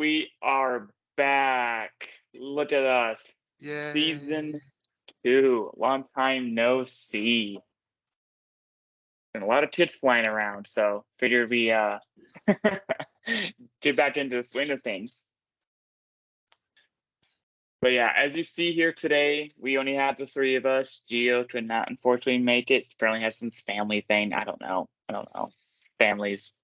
We are back. Look at us. Yay. Season 2. Long time no see. And a lot of tits flying around, so figured we get back into the swing of things. But yeah, as you see here today, we only have the three of us. Gio could not unfortunately make it. He apparently has some family thing. I don't know. Families.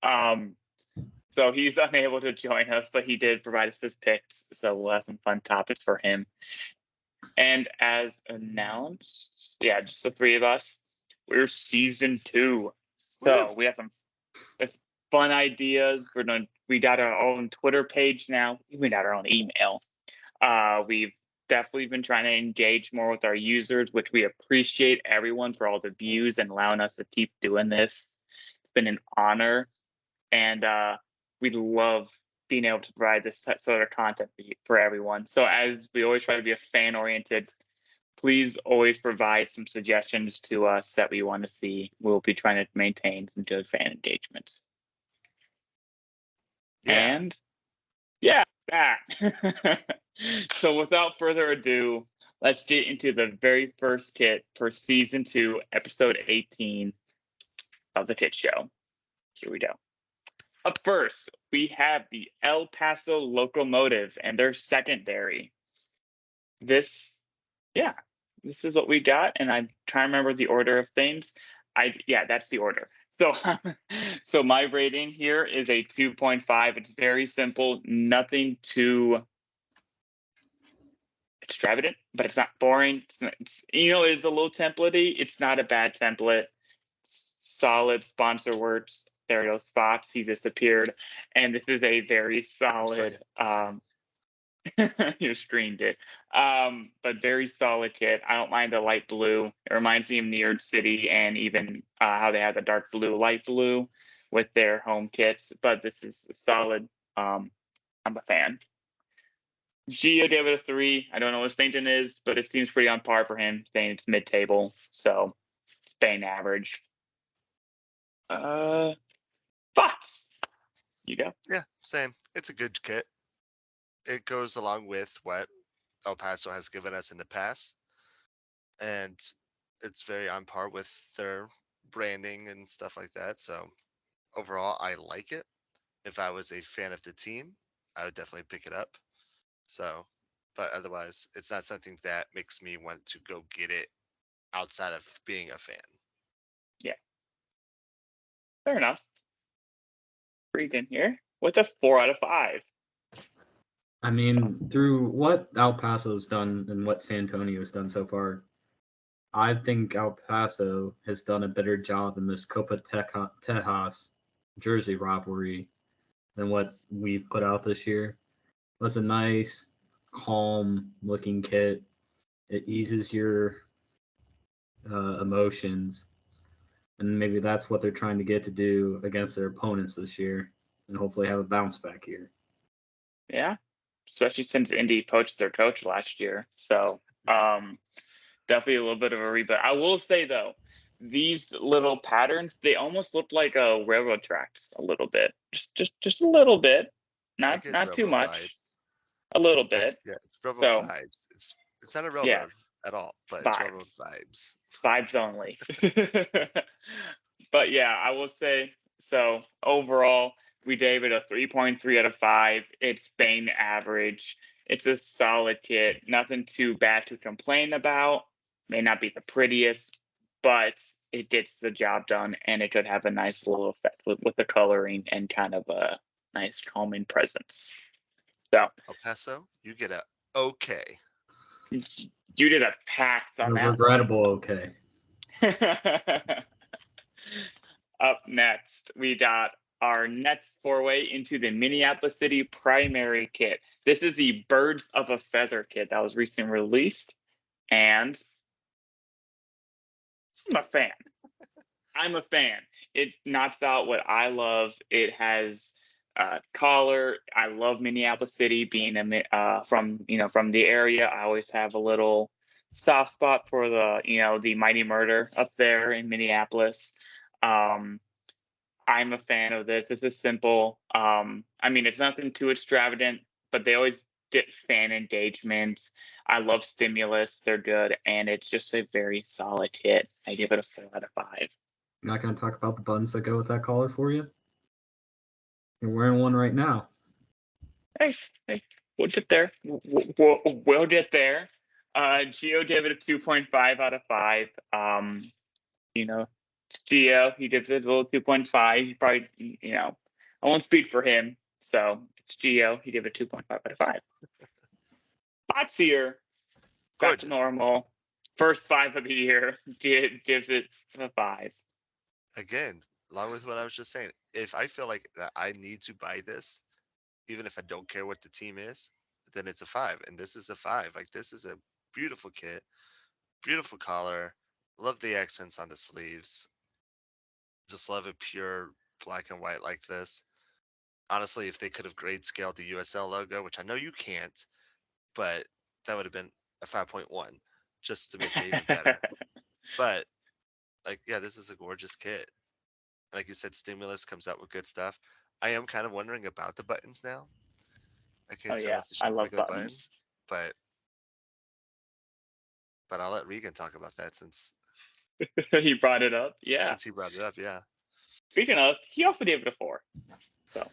So he's unable to join us, but he did provide us his picks. So we'll have some fun topics for him. And as announced, yeah, just the three of us. We're season 2. So we have some fun ideas. We got our own Twitter page now. We got our own email. We've definitely been trying to engage more with our users, which we appreciate everyone for all the views and allowing us to keep doing this. It's been an honor, and we love being able to provide this sort of content for everyone. So as we always try to be a fan-oriented, please always provide some suggestions to us that we want to see. We'll be trying to maintain some good fan engagements. Yeah. And yeah, that. So without further ado, let's get into the very first kit for season 2, episode 18 of the Kit Show. Here we go. Up first, we have the El Paso Locomotive and their secondary. This is what we got, and I'm trying to remember the order of things. That's the order. So my rating here is a 2.5. It's very simple, nothing too extravagant, but it's not boring. It's a little templatey. It's not a bad template. It's solid sponsor words. There goes Spots. He just appeared, and this is a very solid. You streamed it, but very solid kit. I don't mind the light blue. It reminds me of New York City, and even how they have the dark blue, light blue with their home kits. But this is solid. I'm a fan. Gio gave it a 3. I don't know what his thinking is, but it seems pretty on par for him, saying it's mid-table, so it's bang average. Thoughts? You go. Yeah, same. It's a good kit. It goes along with what El Paso has given us in the past, and it's very on par with their branding and stuff like that. So overall, I like it. If I was a fan of the team, I would definitely pick it up. So, but otherwise, it's not something that makes me want to go get it outside of being a fan. Yeah. Fair enough. Regan here with a 4 out of 5. I mean, through what El Paso's done and what San Antonio has done so far, I think El Paso has done a better job in this Copa Tejas jersey rivalry than what we've put out this year. It's a nice, calm-looking kit. It eases your emotions, and maybe that's what they're trying to get to do against their opponents this year, and hopefully have a bounce back here. Yeah, especially since Indy poached their coach last year. So definitely a little bit of a reboot. I will say, though, these little patterns, they almost look like railroad tracks a little bit. Just a little bit. Not too much. Vibes. A little bit. Yeah, it's railroad So, vibes. It's not a railroad yes, at all, but vibes. it's railroad vibes. Vibes only. But yeah, I will say, so overall, we gave it a 3.3 out of 5. It's bang average. It's a solid kit. Nothing too bad to complain about. May not be the prettiest, but it gets the job done, and it could have a nice little effect with the coloring and kind of a nice calming presence. So El Paso, you get a okay. you did a pass on that. Regrettable okay. Up next, we got our next foray into the Minneapolis City primary kit. This is the Birds of a Feather kit that was recently released, and I'm a fan. It knocks out what I love. It has collar. I love Minneapolis City, being from the area. I always have a little soft spot for the Mighty Murder up there in Minneapolis. I'm a fan of this. This is simple. I mean, it's nothing too extravagant. but they always get fan engagement. I love Stimulus. They're good, and it's just a very solid kit. I give it a 4 out of 5. I'm not going to talk about the buttons that go with that collar for you. You're wearing one right now. Hey, we'll get there. We'll get there. Gio gave it a 2.5 out of 5. Gio, he gives it a little 2.5. He probably, I won't speak for him. So it's Gio. He gave it a 2.5 out of 5. Bots here. Back to normal. First 5 of the year. Gives it a 5. Again, along with what I was just saying, if I feel like that I need to buy this, even if I don't care what the team is, then it's a 5. And this is a 5. Like, this is a beautiful kit, beautiful collar. Love the accents on the sleeves. Just love a pure black and white like this. Honestly, if they could have grade scaled the USL logo, which I know you can't, but that would have been a 5.1 just to make it even better. But like, yeah, this is a gorgeous kit. Like you said, Stimulus comes out with good stuff. I am kind of wondering about the buttons now. I can't tell if it's I just love regular buttons. but I'll let Regan talk about that since He brought it up. Yeah. Since he brought it up, yeah. Speaking of, he also gave it a 4. So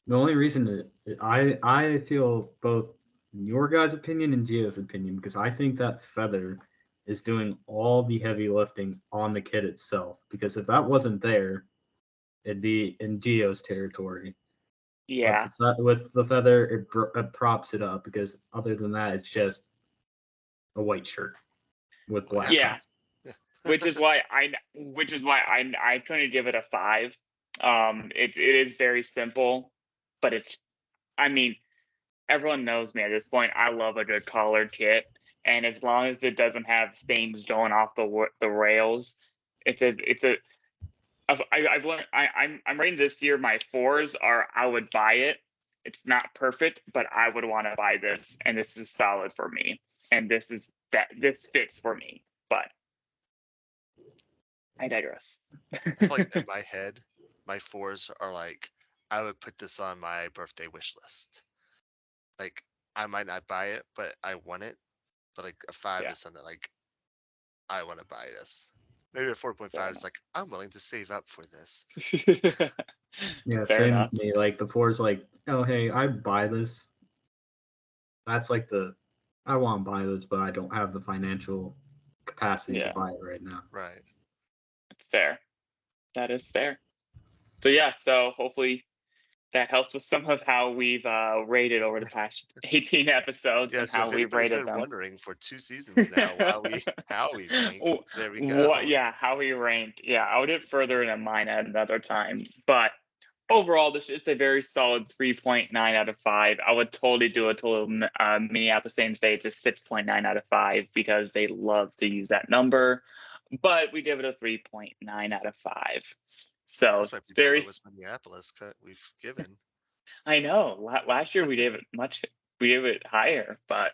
the only reason that I feel both your guys' opinion and Gio's opinion, because I think that feather is doing all the heavy lifting on the kit itself. Because if that wasn't there, it'd be in Gio's territory. yeah. But with the feather, it props it up, because other than that, it's just a white shirt with black. Yeah. which is why I trying to give it a 5. It is very simple, but everyone knows me at this point. I love a good collared kit, and as long as it doesn't have things going off the rails, I've learned. I'm rating this year. My 4s are I would buy it. It's not perfect, but I would want to buy this, and this is solid for me. And this fits for me, but I digress. Like in my head, my 4s are like, I would put this on my birthday wish list. Like, I might not buy it, but I want it. But like a 5 is something like, I want to buy this. Maybe a 4.5 is like, I'm willing to save up for this. Yeah, Fair same enough. with me. Like the 4's like, oh hey, I buy this. That's like I want to buy this, but I don't have the financial capacity to buy it right now. Right. It's fair. That is fair. So yeah, so hopefully that helps with some of how we've rated over the past 18 episodes and so how if we've anybody's rated been them. wondering for 2 seasons now how we rank, there we go. How we rank. Yeah, I'll get further into mine at another time. But overall, this is a very solid 3.9 out of 5. I would totally do a total Minneapolis Saints say it's a 6.9 out of 5 because they love to use that number. But we give it a 3.9 out of 5. So this might it's be very. The lowest Minneapolis cut we've given. I know. Last year we gave it higher, but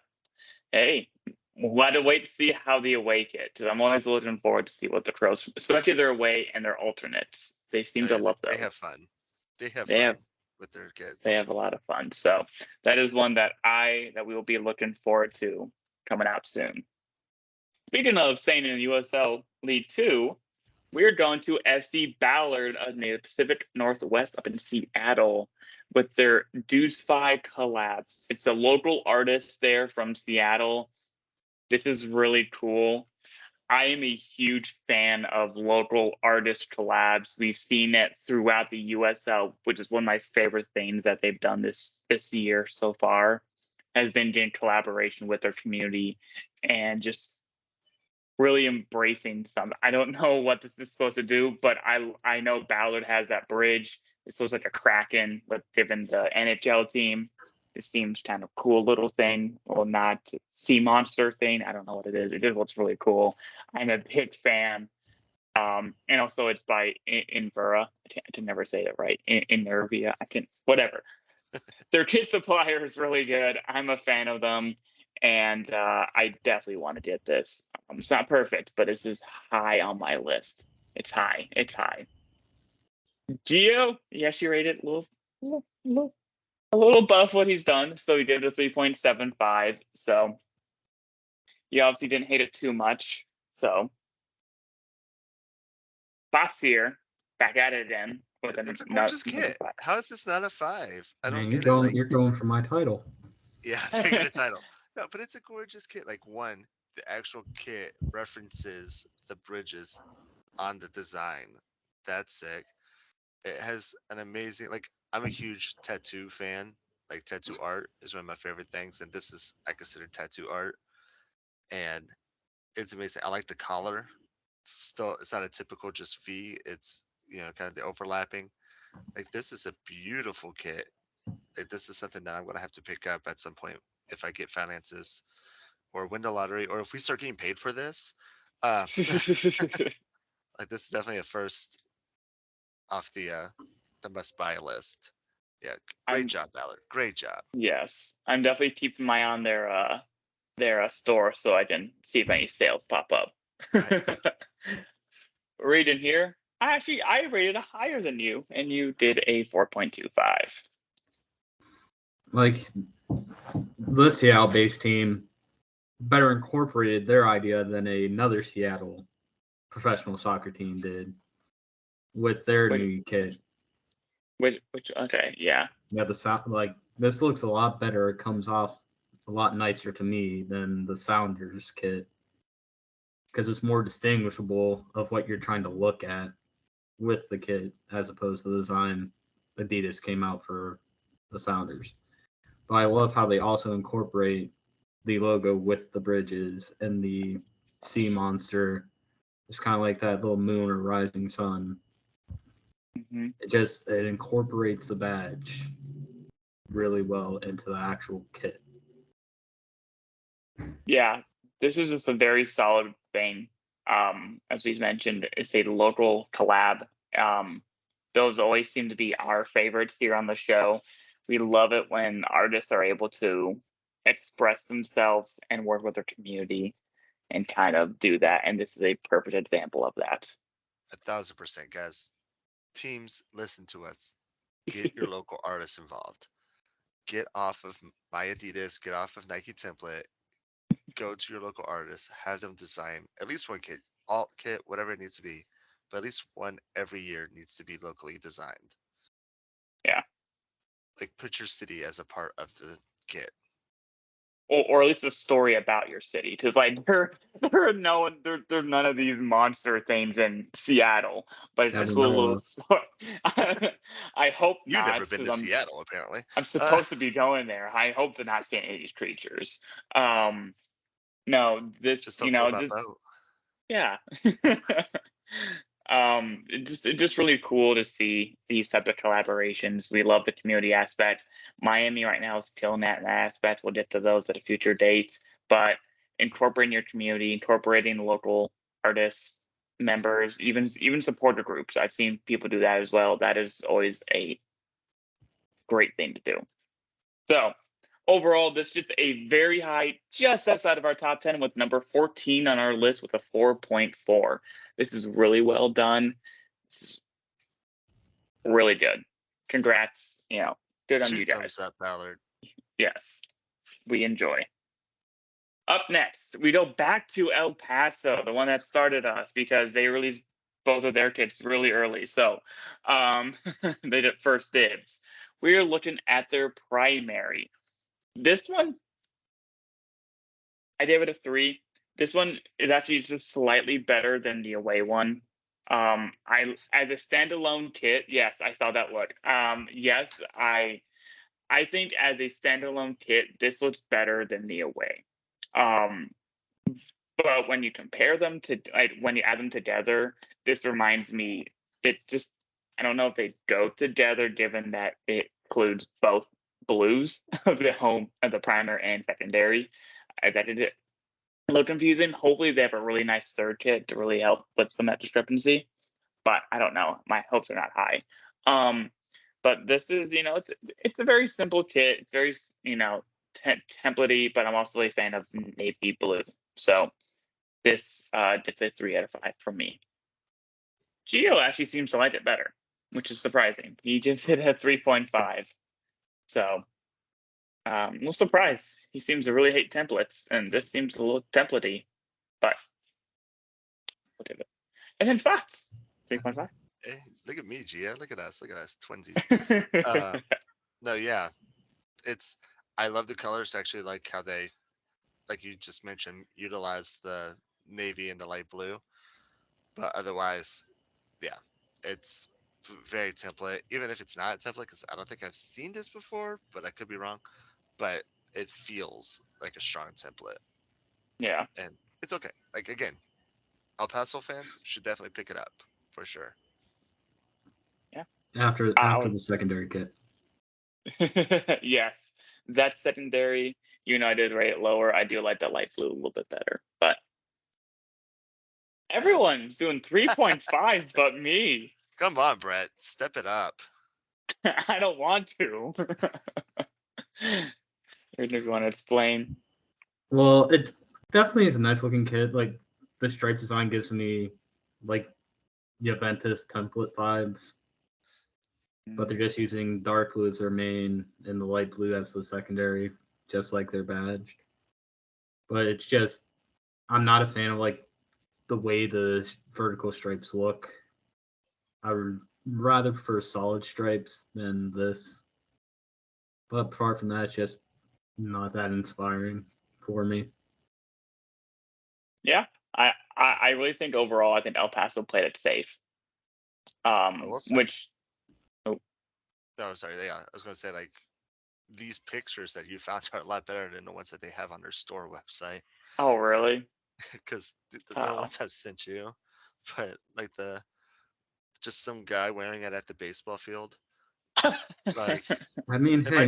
hey, we'll have to wait to see how the away get. Because I'm always looking forward to see what the Crows, especially their away and their alternates. They seem to love those. They have fun. They have fun with their kids. They have a lot of fun. So that is one that we will be looking forward to coming out soon. Speaking of staying in the USL League 2, we're going to FC Ballard in the Pacific Northwest up in Seattle with their Deuce Fi collab. It's a local artist there from Seattle. This is really cool. I am a huge fan of local artist collabs. We've seen it throughout the USL, which is one of my favorite things that they've done this year so far, has been doing collaboration with their community and just really embracing some. I don't know what this is supposed to do, but I know Ballard has that bridge. It looks like a Kraken, but given the NHL team, it seems kind of cool little thing, or not sea monster thing. I don't know what it is. It just looks really cool. I'm a big fan. And also it's by Invera. I can never say that right. Inervia. Whatever. Their kit supplier is really good. I'm a fan of them. And I definitely want to get this. It's not perfect, but this is high on my list. It's high. It's high. Gio, yes, you rated a little a little above what he's done, so he did a 3.75. So he obviously didn't hate it too much. So Fox here, back at it again with It's a gorgeous kit. How is this not a 5? I don't get it. Like, You're going for my title. yeah, taking the title. No, but it's a gorgeous kit. Like, one, the actual kit references the bridges on the design. That's sick. It has an amazing, like, I'm a huge tattoo fan. Like, tattoo art is one of my favorite things, and this is, I consider tattoo art. And it's amazing. I like the collar. Still, it's not a typical just V. It's, kind of the overlapping. Like, this is a beautiful kit. Like, this is something that I'm gonna have to pick up at some point if I get finances or win the lottery, or if we start getting paid for this. Like, this is definitely a first off the must buy list. Yeah, great job, Ballard. Great job. Yes, I'm definitely keeping my eye on their store so I can see if any sales pop up. Right. Rating here, I rated it higher than you, and you did a 4.25. Like, the Seattle-based team better incorporated their idea than another Seattle professional soccer team did with their new kit. Which okay, yeah. Yeah, this looks a lot better. It comes off a lot nicer to me than the Sounders kit because it's more distinguishable of what you're trying to look at with the kit as opposed to the design Adidas came out for the Sounders. But I love how they also incorporate the logo with the bridges and the sea monster. It's kind of like that little moon or rising sun. Mm-hmm. It incorporates the badge really well into the actual kit. Yeah, this is just a very solid thing. As we mentioned, it's a local collab. Those always seem to be our favorites here on the show. We love it when artists are able to express themselves and work with their community and kind of do that. And this is a perfect example of that. 1,000%, guys. Teams, listen to us. Get your local artists involved. Get off of My Adidas, get off of Nike template, go to your local artists, have them design at least one kit, alt kit, whatever it needs to be, but at least one every year needs to be locally designed. Yeah. Like, put your city as a part of the kit. Or at least a story about your city, because like there are none of these monster things in Seattle, but it's just a little. I hope You've not. never been to Seattle, apparently. I'm supposed to be going there. I hope to not see any of these creatures. No, this just don't go by boat. Yeah. It's just really cool to see these type of collaborations. We love the community aspects. Miami right now is killing that in that aspect. We'll get to those at a future date, but incorporating your community, incorporating local artists, members, even supporter groups. I've seen people do that as well. That is always a great thing to do. So overall, this is just a very high, just outside of our top 10, with number 14 on our list with a 4.4. This is really well done. This is really good. Congrats. Good on you guys. Thumbs up, Ballard. Yes, we enjoy. Up next, we go back to El Paso, the one that started us, because they released both of their kits really early. So they did first dibs. We are looking at their primary. This one, I gave it a 3. This one is actually just slightly better than the away one. As a standalone kit, yes, I saw that look. Yes, I think as a standalone kit, this looks better than the away. But when you compare them to, when you add them together, this reminds me. I don't know if they go together, given that it includes both blues of the primary and secondary. That did it a little confusing. Hopefully they have a really nice third kit to really help with some of that discrepancy, but I don't know. My hopes are not high. But this is, it's a very simple kit. It's very, templatey, but I'm also a fan of navy blue. So this gets a 3 out of 5 from me. Gio actually seems to like it better, which is surprising. He gives it a 3.5. So, no surprise. He seems to really hate templates, and this seems a little templatey, but whatever. And then facts, 3.5. Hey, look at me, Gia. Look at us. Look at us, twinsies. No, yeah, I love the colors. Actually, like how they, like you just mentioned, utilize the navy and the light blue. But otherwise, yeah, it's very template. Even if it's not a template, because I don't think I've seen this before, but I could be wrong. But it feels like a strong template, Yeah. and it's okay. Like again, El Paso fans should definitely pick it up for sure. After would- the secondary kit. Yes, that secondary. I did rate it lower. I do like the light blue a little bit better, but everyone's doing 3.5s but me. Come on, Brett, step it up. I don't want to. If you want to explain. Well, it definitely is a nice looking kit. Like the stripe design gives me like Juventus template vibes, but they're just using dark blue as their main and the light blue as the secondary, just like their badge. But it's just I'm not a fan of like the way the vertical stripes look. I would rather prefer solid stripes than this. But apart from that, it's just not that inspiring for me. Yeah, I really think overall, I think El Paso played it safe. will say- Which No, sorry. Yeah, I was gonna say like these pictures that you found are a lot better than the ones that they have on their store website. oh really? Because the Oh. ones I sent you, but like just some guy wearing it at the baseball field. Like, I mean, it hey, might be a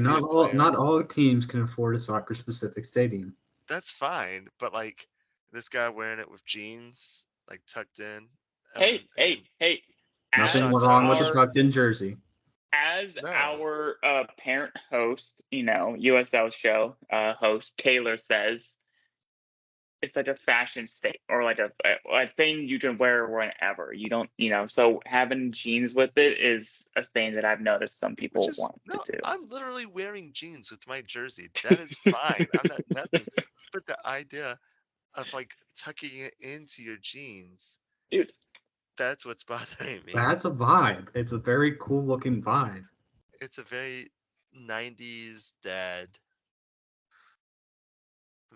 not player. all teams can afford a soccer specific stadium. That's fine, but like this guy wearing it with jeans, like tucked in. I Hey, mean, hey, again, hey! Nothing Shots wrong with a fired. tucked in jersey. As No. our parent host, USL show host Taylor says, it's like a fashion state or like a thing you can wear whenever. You don't, so having jeans with it is a thing that I've noticed some Which people is want no, to do. I'm literally wearing jeans with my jersey. That is fine. I'm not nothing. But the idea of like tucking it into your jeans, Dude, that's what's bothering me. That's a vibe. It's a very cool looking vibe. It's a very 90s dad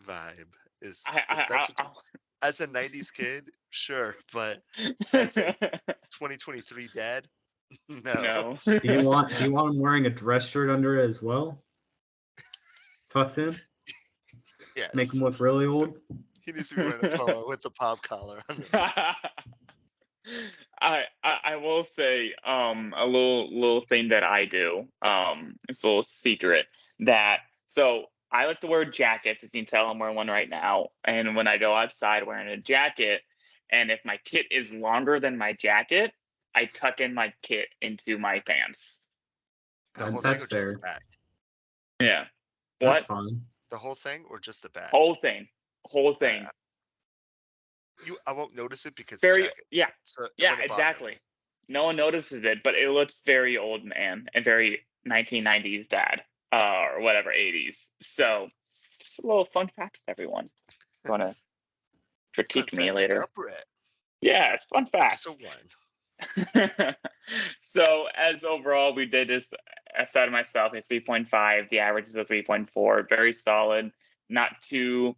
vibe. Is if that's what as a 90s kid, sure, but as a 2023 dad, no. no. Do you want him wearing a dress shirt under it as well? Tucked in? Yes. Make him look really old? He needs to be wearing a polo with the pop collar under. I will say a little thing that I do, it's a little secret that so I like to wear jackets. As you can tell, I'm wearing one right now, and when I go outside wearing a jacket, and if my kit is longer than my jacket, I tuck in my kit into my pants. The whole That's thing or just fair. the back? Yeah. That's What? fine. The whole thing or just the back? Whole thing. I won't notice it because Very the jacket. yeah. So it Yeah, wouldn't bother exactly. me. No one notices it, but it looks very old man and very 1990s dad, or whatever 80s. So, just a little fun fact for everyone. Want to critique Fun me facts later? about Brett. Yeah, it's fun facts. Episode 1. So, as overall, we did this. I started myself at 3.5. The average is a 3.4. Very solid. Not too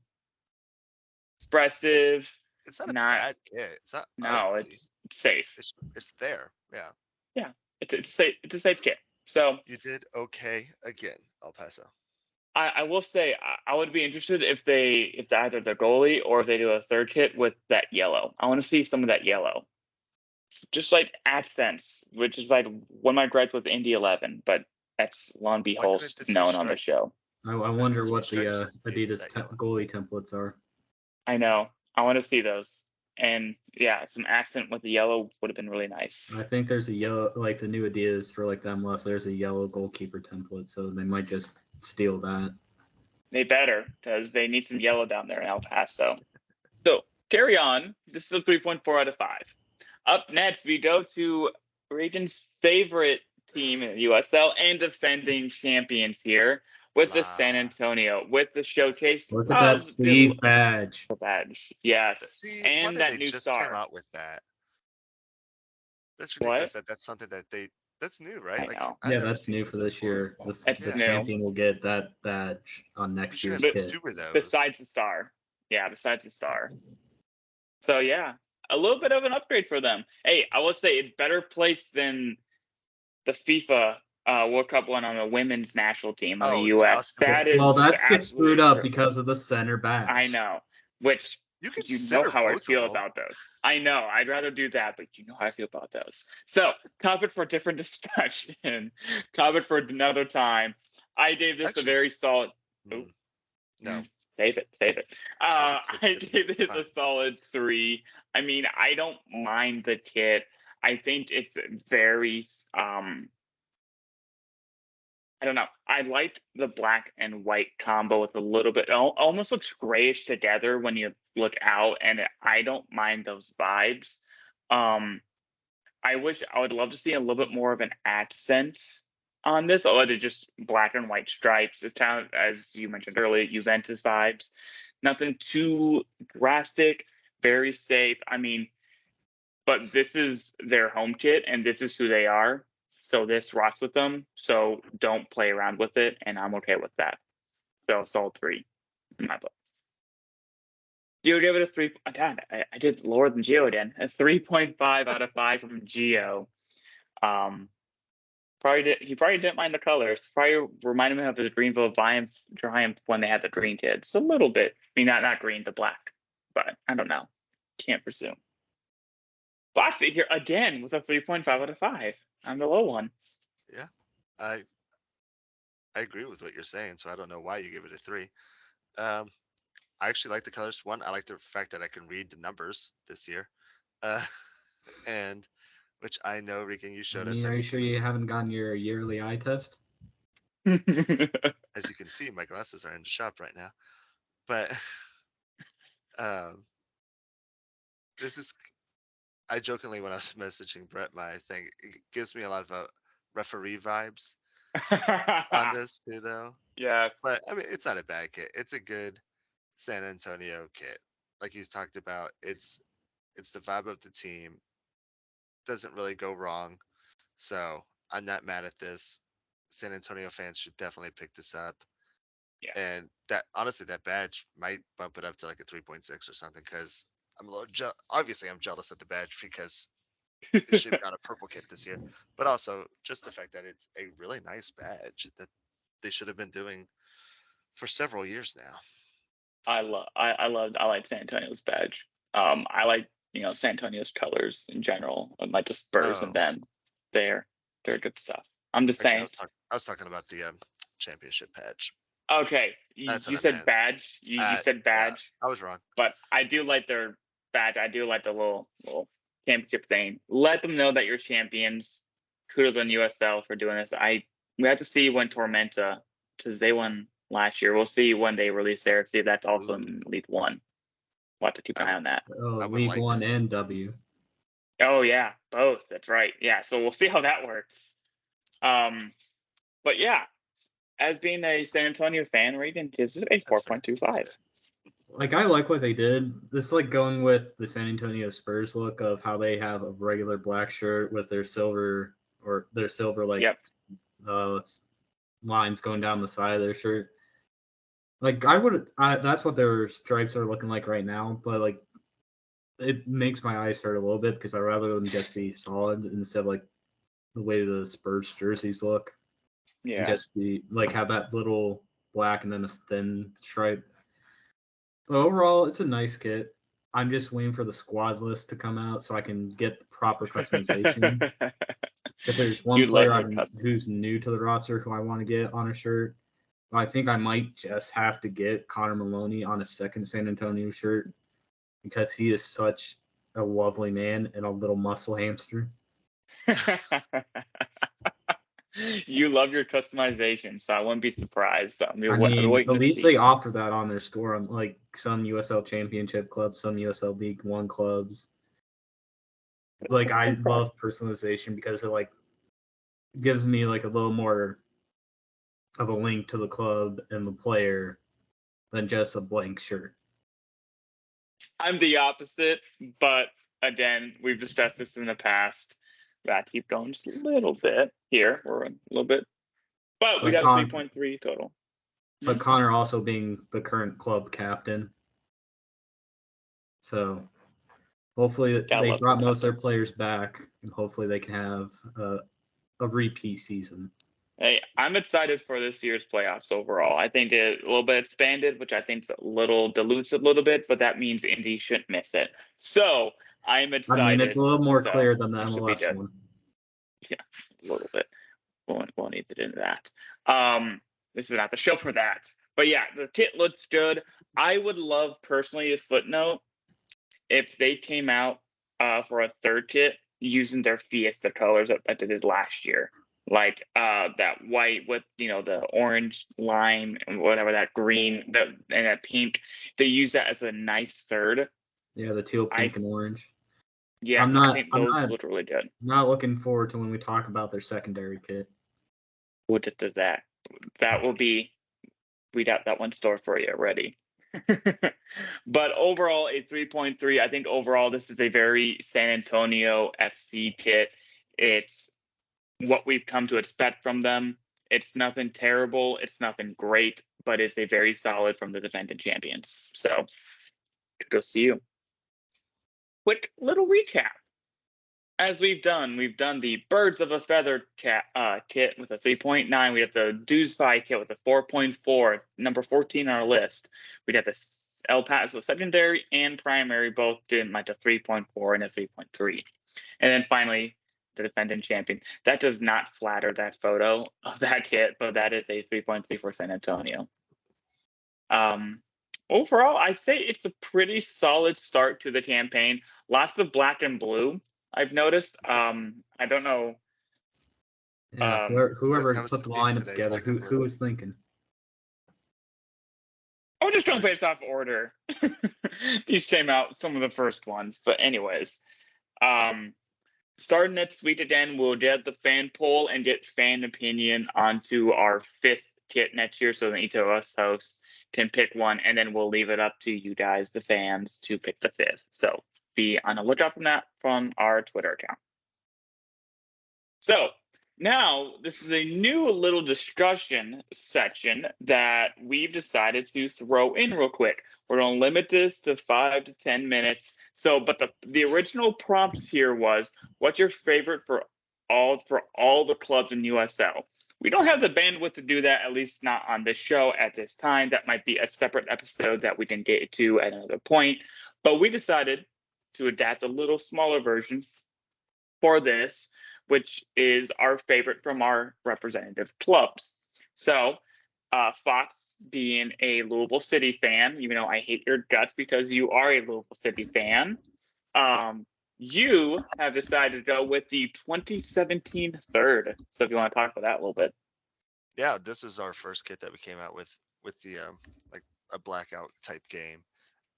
expressive. It's not a Not bad kit. It's not no. ugly. It's safe. It's there. Yeah. Yeah, it's safe. It's a safe kit. So. You did okay again, El Paso. I will say I would be interested if either the goalie or if they do a third kit with that yellow. I want to see some of that yellow, just like accents, which is like one of my gripes with Indy 11, but that's long couldn't behold the three known on the stripes- show. I wonder what three the stripes in Adidas that yellow? goalie templates are. I know. I want to see those, and yeah, some accent with the yellow would have been really nice. I think there's a yellow, like the new Adidas for like the MLS. There's a yellow goalkeeper template, so they might just steal that. They better, because they need some yellow down there in El Paso. So carry on. This is a 3.4 out of 5. Up next, we go to Reagan's favorite team in USL and defending champions here with the San Wow. Antonio, with the showcase Look at that of the sleeve badge. badge. Yes, See, why and did that they new just came star. out with that? That's What? ridiculous. That's something that that's new, right? I know. I've Yeah, never that's seen new for this before. year. It's The new. champion will get that badge on We next should year's have kit. 2 of those. Besides the star. Yeah, besides the star. So yeah, a little bit of an upgrade for them. Hey, I will say it's better placed than the FIFA World Cup one on the women's national team on the Oh, US. That is Well, just that gets screwed absolutely up true. because of the center badge. I know, which you can you know center how I both feel of them. about those. I know, I'd rather do that, but you know how I feel about those. So, topic for a different discussion. Topic for another time. I gave this Actually, a very solid. Mm, no. Save it. Topic I for gave different this time. a solid 3. I mean, I don't mind the kit. I think it's very I don't know. I like the black and white combo with a little bit. It almost looks grayish together when you look out, and I don't mind those vibes. I would love to see a little bit more of an accent on this, other than just black and white stripes. It's kind of, as you mentioned earlier, Juventus vibes. Nothing too drastic. Very safe. I mean, but this is their home kit, and this is who they are. So this rocks with them. So don't play around with it, and I'm okay with that. So solid 3 in my book. Gio gave it a 3. God, I did lower than Gio again. A 3.5 out of 5 from Gio. He probably didn't mind the colors. Probably reminded me of his Greenville Triumph when they had the green kids. A little bit. I mean, not green, the black. But I don't know. Can't presume. Boxy here again with a 3.5 out of 5 on the low one. Yeah, I agree with what you're saying, so I don't know why you give it a 3. I actually like the colors. One, I like the fact that I can read the numbers this year, and which I know, Regan, you showed us. Are you sure you haven't gotten your yearly eye test? As you can see, my glasses are in the shop right now. But this is, I jokingly, when I was messaging Brett my thing, it gives me a lot of referee vibes on this too, though. Yes. But I mean, it's not a bad kit. It's a good San Antonio kit. Like you talked about, it's the vibe of the team. Doesn't really go wrong. So I'm not mad at this. San Antonio fans should definitely pick this up. Yeah. And that, honestly, that badge might bump it up to like a 3.6 or something, because I'm a little obviously I'm jealous of the badge because it should have got a purple kit this year. But also just the fact that it's a really nice badge that they should have been doing for several years now. I like San Antonio's badge. I like San Antonio's colors in general. I like the Spurs and them. They're good stuff. I'm just Actually, saying. I was talking about the championship badge. Okay, you said badge. You said badge. Yeah, I was wrong. But I do like their badge. I do like the little championship thing. Let them know that you're champions. Kudos on USL for doing this. We have to see when Tormenta, because they won last year. We'll see when they release theirs. See if that's also in League One. We'll have to keep an eye on that. Oh, League One and W. Oh yeah, both. That's right. Yeah, so we'll see how that works. But yeah, as being a San Antonio fan, Regan gives it a 4.25. Like, I like what they did. This is like going with the San Antonio Spurs look of how they have a regular black shirt with their silver lines going down the side of their shirt. Like, that's what their stripes are looking like right now, but like it makes my eyes hurt a little bit because I'd rather them just be solid instead of like the way the Spurs jerseys look. Yeah. And just be like have that little black and then a thin stripe. But overall, it's a nice kit. I'm just waiting for the squad list to come out so I can get the proper customization. If there's one player who's new to the roster who I want to get on a shirt, I think I might just have to get Connor Maloney on a second San Antonio shirt because he is such a lovely man and a little muscle hamster. You love your customization, so I wouldn't be surprised. At least they offer that on their store on like some USL Championship clubs, some USL League One clubs. Like, I love personalization because gives me like a little more of a link to the club and the player than just a blank shirt. I'm the opposite, but again, we've discussed this in the past. That keep going just a little bit here, or a little bit, but we But got a 3.3 total. But Connor also being the current club captain, so hopefully they brought most of their players back, and hopefully they can have a repeat season. Hey, I'm excited for this year's playoffs overall. I think it a little bit expanded, which I think is a little dilutes a little bit, but that means Indy shouldn't miss it. So I'm excited. I mean, it's a little more clear than the MLS one. Yeah, a little bit. We'll need to get into that. This is not the show for that. But yeah, the kit looks good. I would love personally a footnote if they came out for a third kit using their Fiesta colors that they did last year. Like that white with the orange lime and whatever, that green and that pink. They use that as a nice third. Yeah, the teal, pink, and orange. Yeah, I think those look really good. I'm not looking forward to when we talk about their secondary kit. We'll get to that. That will be, we got that one store for you already. But overall, a 3.3. I think overall this is a very San Antonio FC kit. It's what we've come to expect from them. It's nothing terrible. It's nothing great, but it's a very solid from the defending champions. So, go see you. Quick little recap. As we've done the Birds of a Feather kit with a 3.9. We have the Dewsbury kit with a 4.4, number 14 on our list. We got the El Paso secondary and primary, both doing like a 3.4 and a 3.3. And then finally, the defending champion. That does not flatter that photo of that kit, but that is a 3.3 for San Antonio. Overall, I'd say it's a pretty solid start to the campaign. Lots of black and blue, I've noticed. I don't know. Yeah, whoever put the lineup together, who was thinking? I'm just going based off order. These came out some of the first ones, but anyways, starting next week again, we'll get the fan poll and get fan opinion onto our 5th kit next year, so that each of us hosts can pick one, and then we'll leave it up to you guys, the fans, to pick the 5th. So be on a lookout from our Twitter account. So now this is a new little discussion section that we've decided to throw in real quick. We're going to limit this to 5 to 10 minutes. So, but the original prompt here was, what's your favorite for all the clubs in USL? We don't have the bandwidth to do that, at least not on this show at this time. That might be a separate episode that we can get to at another point. But we decided to adapt a little smaller version for this, which is our favorite from our representative clubs. So, Fox, being a Louisville City fan, even though I hate your guts because you are a Louisville City fan, you have decided to go with the 2017 third. So if you want to talk about that a little bit. Yeah, this is our first kit that we came out with the like a blackout type game,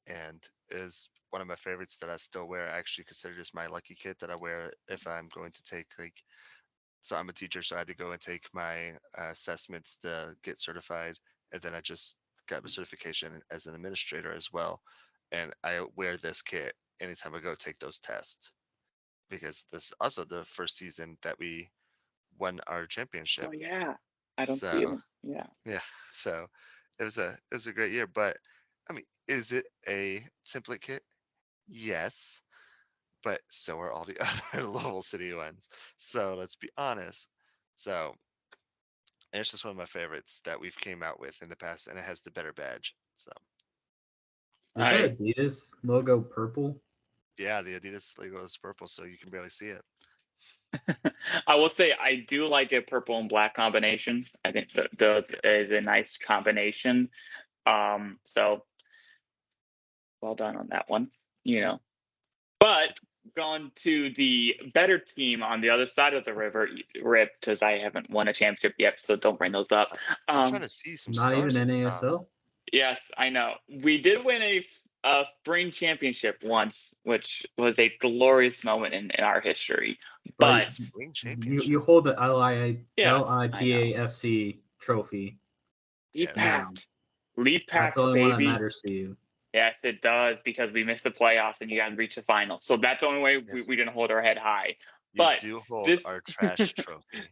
and is one of my favorites that I still wear. I actually consider this my lucky kit that I wear if I'm going to take so I'm a teacher, so I had to go and take my assessments to get certified, and then I just got my certification as an administrator as well, and I wear this kit anytime I go take those tests, because this is also the first season that we won our championship. Oh yeah, I don't see them. Yeah, so it was a great year. But I mean, is it a template kit? Yes, but so are all the other Louisville City ones. So let's be honest. So it's just one of my favorites that we've came out with in the past, and it has the better badge. So is that Adidas logo purple? Yeah, the Adidas logo is purple, so you can barely see it. I will say I do like a purple and black combination. I think that is a nice combination. So well done on that one. But going to the better team on the other side of the river, Rip, because I haven't won a championship yet, so don't bring those up. I'm trying to see some not stars. Even NASL. Yes, I know. We did win a spring championship once, which was a glorious moment in our history. Like, But Spring you championship. hold the yes, LIPAFC trophy. lead Yes. packed, lead That's packed, the only one that baby. matters to you. Yes, it does because we missed the playoffs and you guys reached the final. So that's the only way Yes. we didn't hold our head high. You But do hold this, our trash trophy.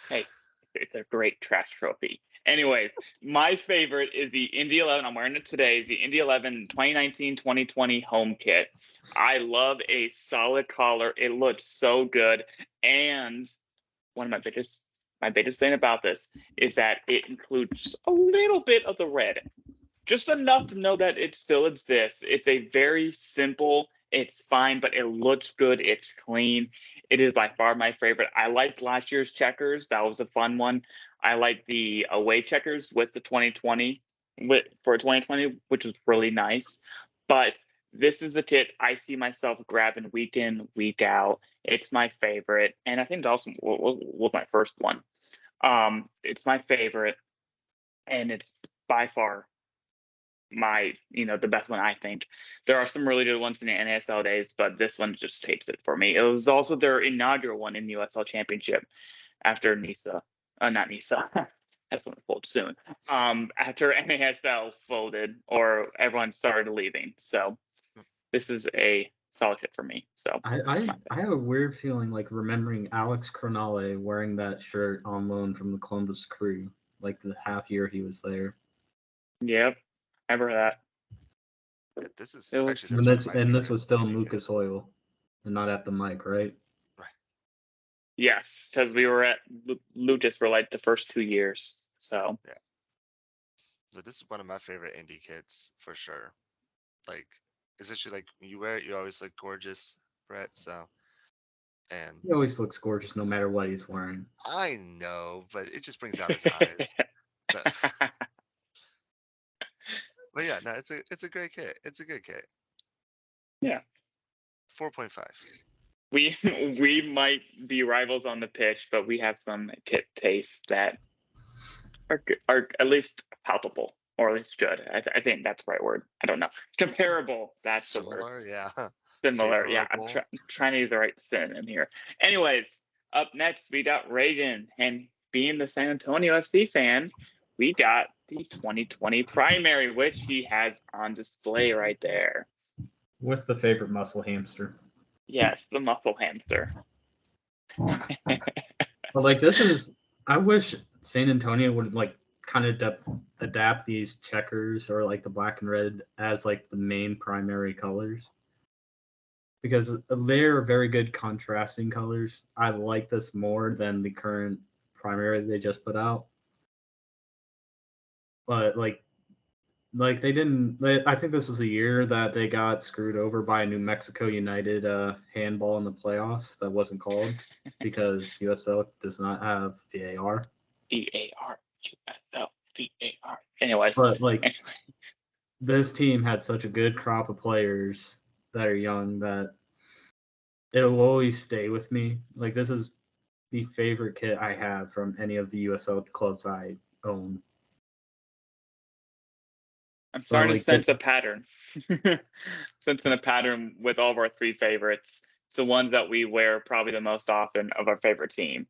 hey, it's a great trash trophy. Anyways, my favorite is the Indy 11. I'm wearing it today. The Indy 11 2019-2020 home kit. I love a solid collar. It looks so good. And one of my biggest thing about this is that it includes a little bit of the red. Just enough to know that it still exists. It's a very simple, it's fine, but it looks good. It's clean. It is by far my favorite. I liked last year's checkers. That was a fun one. I like the away checkers with the 2020 for 2020, which was really nice. But this is the kit I see myself grabbing week in, week out. It's my favorite, and I think it also was my first one. It's my favorite, and it's by far the best one. I think there are some really good ones in the NASL days, but this one just takes it for me. It was also their inaugural one in the USL Championship after Nisa, not Nisa. That's going to fold soon. After NASL folded or everyone started leaving, so this is a solid hit for me. So I have a weird feeling like remembering Alex Cronale wearing that shirt on loan from the Columbus Crew, like the half year he was there. Yep, I remember that. Yeah, this is It was- actually And that's one of my this favorite was still Indy Lucas kits. Oil, and not at the mic, right? Right. Yes, because we were at Lucas for like the first 2 years. So But this is one of my favorite Indy kits for sure. Like, essentially, like when you wear it, you always look gorgeous, Brett. So, and He always looks gorgeous no matter what he's wearing. I know, but it just brings out his eyes. So, but yeah, no, it's a great kit. It's a good kit. yeah. 4.5. We might be rivals on the pitch, but we have some kit tastes that are at least palpable, or at least good. I think that's the right word. I don't know. Comparable. That's the word. Similar, yeah. Similar. Yeah, I'm Favorable. trying to use the right synonym here. Anyways, up next we got Reagan, and being the San Antonio FC fan, we got the 2020 primary, which he has on display right there. With the favorite muscle hamster. Yes, the muscle hamster. But like this is, I wish San Antonio would like kind of adapt these checkers or like the black and red as like the main primary colors, because they're very good contrasting colors. I like this more than the current primary they just put out. But like they didn't. I think this was a year that they got screwed over by New Mexico United handball in the playoffs that wasn't called because USL does not have VAR. VAR. USL. VAR. Anyways. But like this team had such a good crop of players that are young that it will always stay with me. Like this is the favorite kit I have from any of the USL clubs I own. I'm starting to like sense a pattern. Sensing a pattern with all of our three favorites. It's the ones that we wear probably the most often of our favorite team.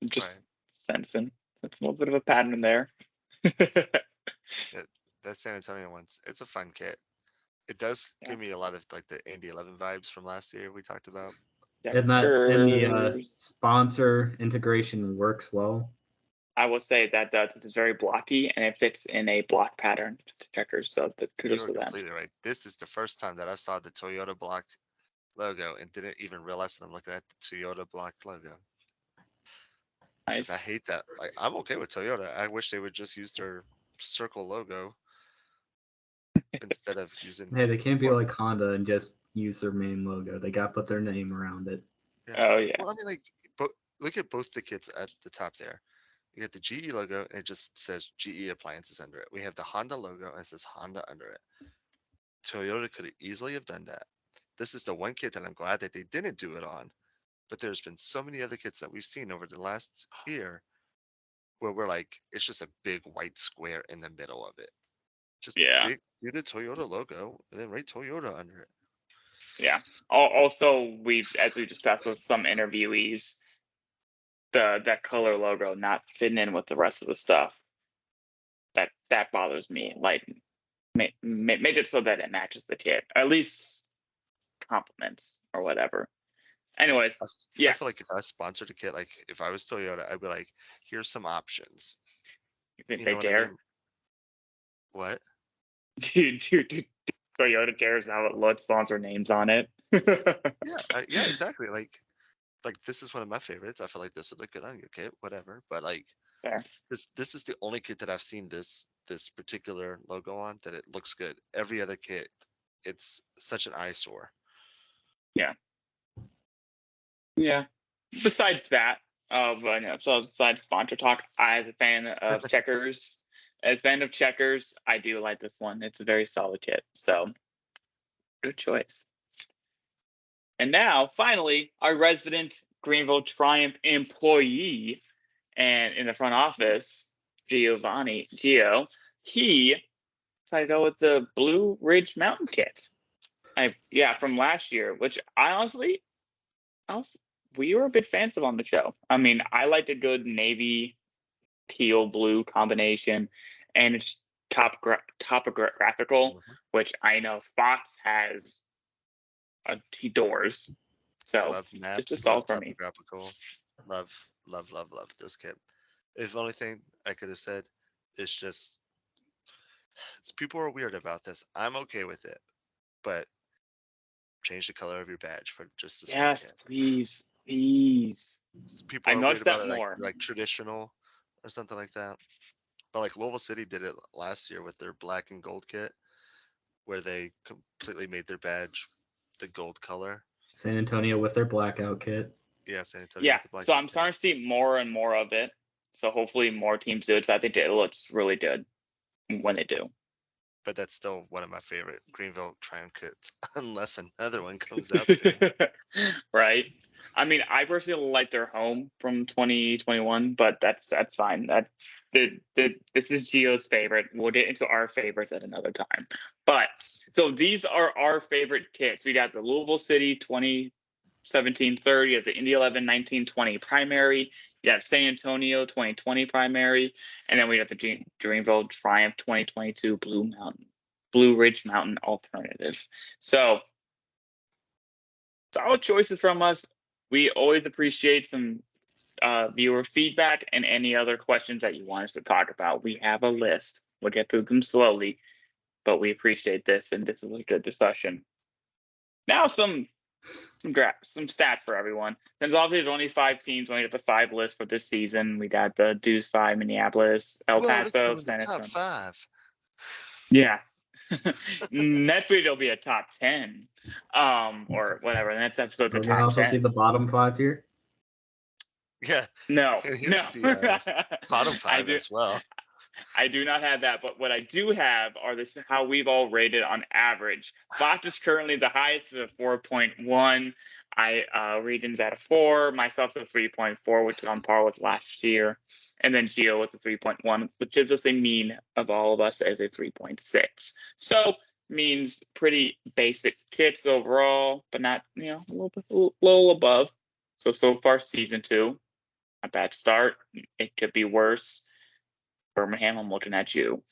Just sensing a little bit of a pattern there. Yeah, that San Antonio one's it's a fun kit. It does give me a lot of like the Indy 11 vibes from last year we talked about. And the Checkers. sponsor integration works well. I will say that does. It's very blocky and it fits in a block pattern to checkers. So that's kudos You're to them. completely right. This is the first time that I saw the Toyota block logo and didn't even realize that I'm looking at the Toyota block logo. 'Cause I Nice. hate that. Like I'm okay with Toyota. I wish they would just use their circle logo instead of using. Hey, they can't be Or- like Honda and just use their main logo. They got to put their name around it. Yeah. Oh yeah. Well, I mean, like, but look at both the kits at the top there. You get the GE logo and it just says GE appliances under it. We have the Honda logo and it says Honda under it. Toyota could easily have done that. This is the one kit that I'm glad that they didn't do it on. But there's been so many other kits that we've seen over the last year where we're like, it's just a big white square in the middle of it. Just Yeah. do the Toyota logo and then write Toyota under it. Yeah. Also, as we discussed with some interviewees, that color logo not fitting in with the rest of the stuff. That bothers me. Like, make it so that it matches the kit, at least compliments or whatever. Anyways, I yeah. feel like if I sponsored a kit, like if I was Toyota, I'd be like, here's some options. You think You they know what I dare? mean? What? Dude, Toyota cares how it looks, sponsor names on it. Yeah, exactly. Like this is one of my favorites. I feel like this would look good on your kit, whatever. But like Fair. this is the only kit that I've seen this particular logo on that it looks good. Every other kit, it's such an eyesore. Yeah. Yeah. Besides that, so besides sponsor talk, as a fan of Checkers, I do like this one. It's a very solid kit. So good choice. And now, finally, our resident Greenville Triumph employee and in the front office, Gio, he decided to go with the Blue Ridge Mountain kit. From last year, which we were big fans of on the show. I mean, I liked a good navy teal blue combination, and it's topographical, Mhm. which I know Fox has he doors. So Love just a maps, solid love for me. topographical, love this kit. If only thing I could have said is just people are weird about this. I'm okay with it, but change the color of your badge for just this one Yes, kit. please. People I are weird noticed about that it, more. like traditional or something like that. But like Louisville City did it last year with their black and gold kit, where they completely made their badge the gold color. San Antonio with their blackout kit. Yeah, San Antonio Yeah, with the black. so I'm starting to see more and more of it. So hopefully more teams do it. So I think it looks really good when they do. But that's still one of my favorite Greenville Triumph kits, unless another one comes out soon. Right. I mean, I personally like their home from 2021, but that's fine. This is Gio's favorite. We'll get into our favorites at another time. But so these are our favorite kits. We got the Louisville City 2017 30 at the Indy 11 1920 primary. You have San Antonio 2020 primary, and then we got the Greenville Triumph 2022 Blue Ridge Mountain alternative. So solid choices from us. We always appreciate some viewer feedback and any other questions that you want us to talk about. We have a list. We'll get through them slowly, but we appreciate this, and this is a good discussion. Now, some stats for everyone. Since obviously there's only 5 teams, only got the 5 list for this season. We got the Deuce 5, Minneapolis, El Paso, San Top Antonio. 5. Yeah. Next week it'll be a top 10, or whatever. The next episode's a We're top gonna also 10. see the bottom 5 here. Yeah. No, And no. here's the bottom 5 do- as well. I do not have that, but what I do have are how we've all rated on average. Fox is currently the highest at a 4.1. Region's at a 4. Myself's a 3.4, which is on par with last year. And then Geo with a 3.1, which gives us a mean of all of us as a 3.6. So means pretty basic kits overall, but not, a little above. So far season 2, a bad start. It could be worse. Birmingham, I'm looking at you.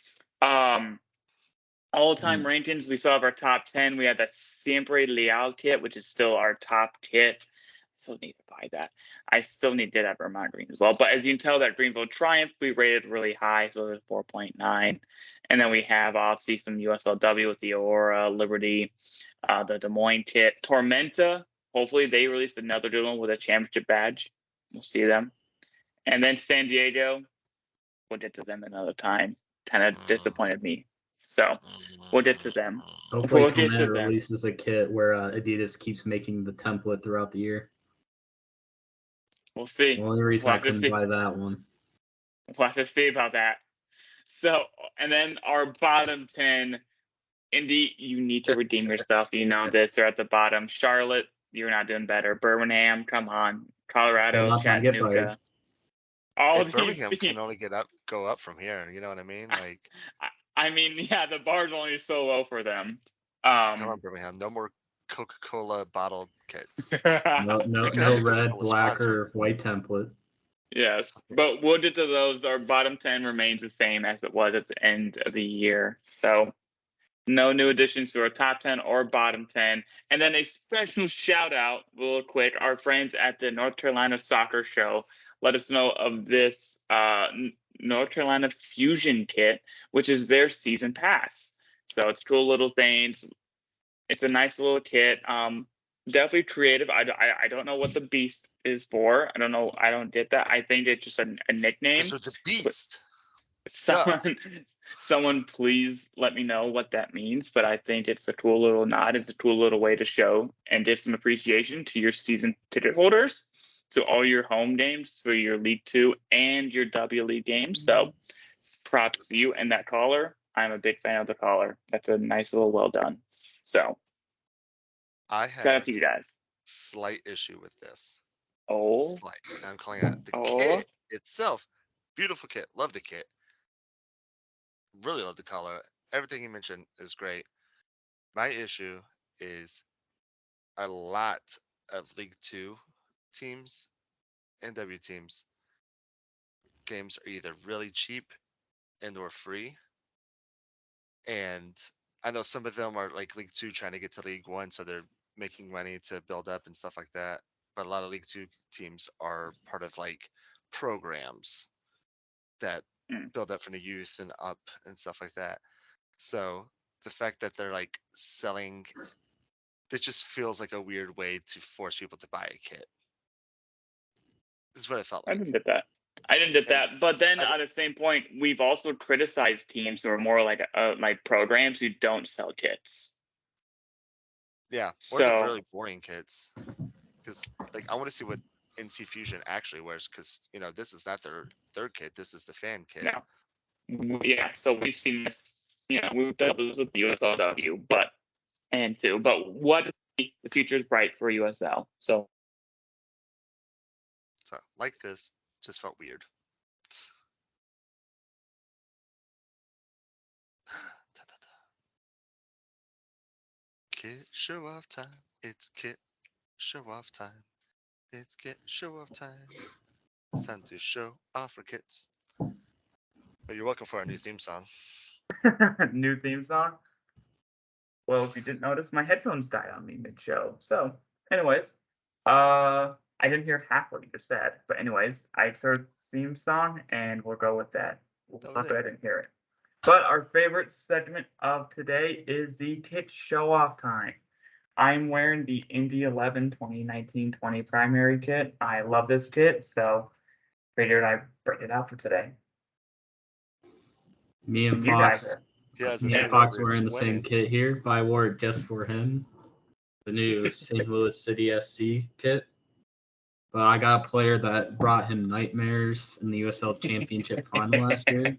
All-time rankings, we still have our top 10. We have that Siempre Leal kit, which is still our top kit. I still need to buy that. I still need to get that Vermont Green as well. But as you can tell, that Greenville Triumph, we rated really high, so there's 4.9. And then we have obviously some USLW with the Aurora, Liberty, the Des Moines kit. Tormenta, hopefully they released another good one with a championship badge. We'll see them. And then San Diego, we'll get to them another time. Kind of disappointed me. So we'll get to them. Hopefully, We'll get to Clement them. releases a kit where Adidas keeps making the template throughout the year. We'll see. The only reason We'll I have to couldn't see. buy that one. We'll have to see about that. So, and then our bottom 10, Indy, you need to redeem yourself. You know this. They're at the bottom. Charlotte, you're not doing better. Birmingham, come on. Colorado, Not trying to get fired. Chattanooga. All Hey, these Birmingham teams. can only go up from here. You know what I mean? Like, I I mean, yeah, the bar's only so low for them. Come on, Birmingham. No more Coca-Cola bottled kits. No, We could have no the red, Coca-Cola black, sponsor. or white template. Yes, but we'll get to those. Our bottom 10 remains the same as it was at the end of the year. So no new additions to our top 10 or bottom 10. And then a special shout out, real quick, our friends at the North Carolina Soccer Show let us know of this North Carolina Fusion kit, which is their season pass. So it's cool little things. It's a nice little kit. Definitely creative. I don't know what the beast is for. I don't know. I don't get that. I think it's just a nickname. Because they're the beast. Someone please let me know what that means. But I think it's a cool little nod. It's a cool little way to show and give some appreciation to your season ticket holders, to all your home games for your League Two and your W League games. So props to you and that collar. I'm a big fan of the collar. That's a nice little well done. So I shout out have to you guys. slight issue with this. Oh, Slight. And I'm calling it the Oh. kit itself. Beautiful kit. Love the kit. Really love the color. Everything you mentioned is great. My issue is a lot of League Two teams and W teams games are either really cheap and or free. And I know some of them are like League Two trying to get to League One, so they're making money to build up and stuff like that. But a lot of League Two teams are part of like programs that Mm. build up from the youth and up and stuff like that. So the fact that they're like selling, it just feels like a weird way to force people to buy a kit. This is what it felt I like. didn't get that. I didn't get And that. But then I- at the same point, we've also criticized teams who are more like programs who don't sell kits. Yeah, or the So really boring kits. Because like I want to see what NC Fusion actually wears. Because this is not their kit. This is the fan kit. no, yeah. So we've seen this. We've done this with USLW, but what the future is bright for USL. So So like this just felt weird. Kit show off time. It's kit show off time. It's kit show off time. It's time to show off our kits. But you're welcome for our new theme song. new theme song. Well, if you didn't notice, my headphones died on me mid-show. So, anyways, I didn't hear half what you just said. But anyways, I heard theme song, and we'll go with that. We'll That was talk it. about it and hear it. But our favorite segment of today is the kit show-off time. I'm wearing the Indy 11 2019-20 primary kit. I love this kit, so figured I'd bring it out for today. Me and You guys Fox, are. Yeah, as I me say, and Fox we're were in the same winning. kit here, but I wore it just for him. The new St. Louis City SC kit. But I got a player that brought him nightmares in the USL Championship final last year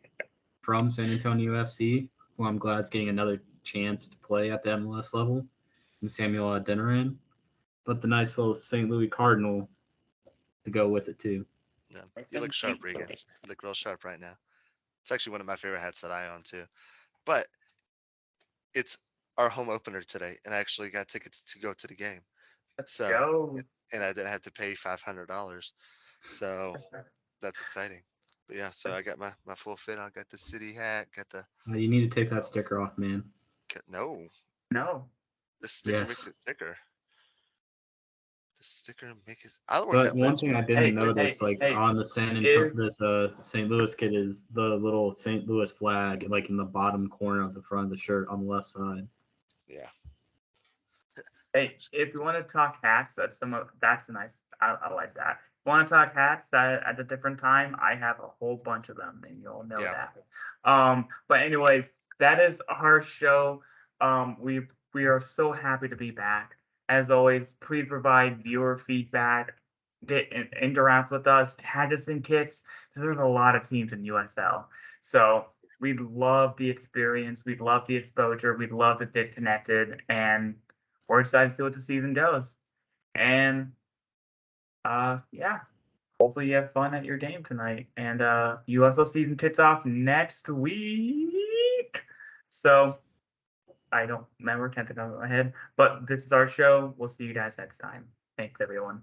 from San Antonio FC, who I'm glad is getting another chance to play at the MLS level, and Samuel Adeniran. But the nice little St. Louis Cardinal to go with it too. Yeah, you look sharp, Regan. You look real sharp right now. It's actually one of my favorite hats that I own too. But it's our home opener today, and I actually got tickets to go to the game. Let's So, go. and I didn't have to pay $500. So that's exciting. But yeah, so I got my full fit. I got the city hat. Got the You need to take that sticker off, man. no. No. The sticker Yes. makes it thicker. The sticker makes it. I work But that one lens. thing I for- didn't Hey, notice, hey, like hey, on the St. Louis kit is the little St. Louis flag, like in the bottom corner of the front of the shirt on the left side. Yeah. Hey, if you want to talk hats, that's a nice. I like that. If you want to talk hats that at a different time, I have a whole bunch of them, and you'll know Yeah. that. But anyways, that is our show. We are so happy to be back. As always, please provide viewer feedback, interact with us, tag us in kits. There's a lot of teams in USL, so we'd love the experience. We'd love the exposure. We'd love to get connected, and we're excited to see what the season goes. And yeah, hopefully you have fun at your game tonight. And USL season kicks off next week. So I don't remember, can't think of it in my head. But this is our show. We'll see you guys next time. Thanks, everyone.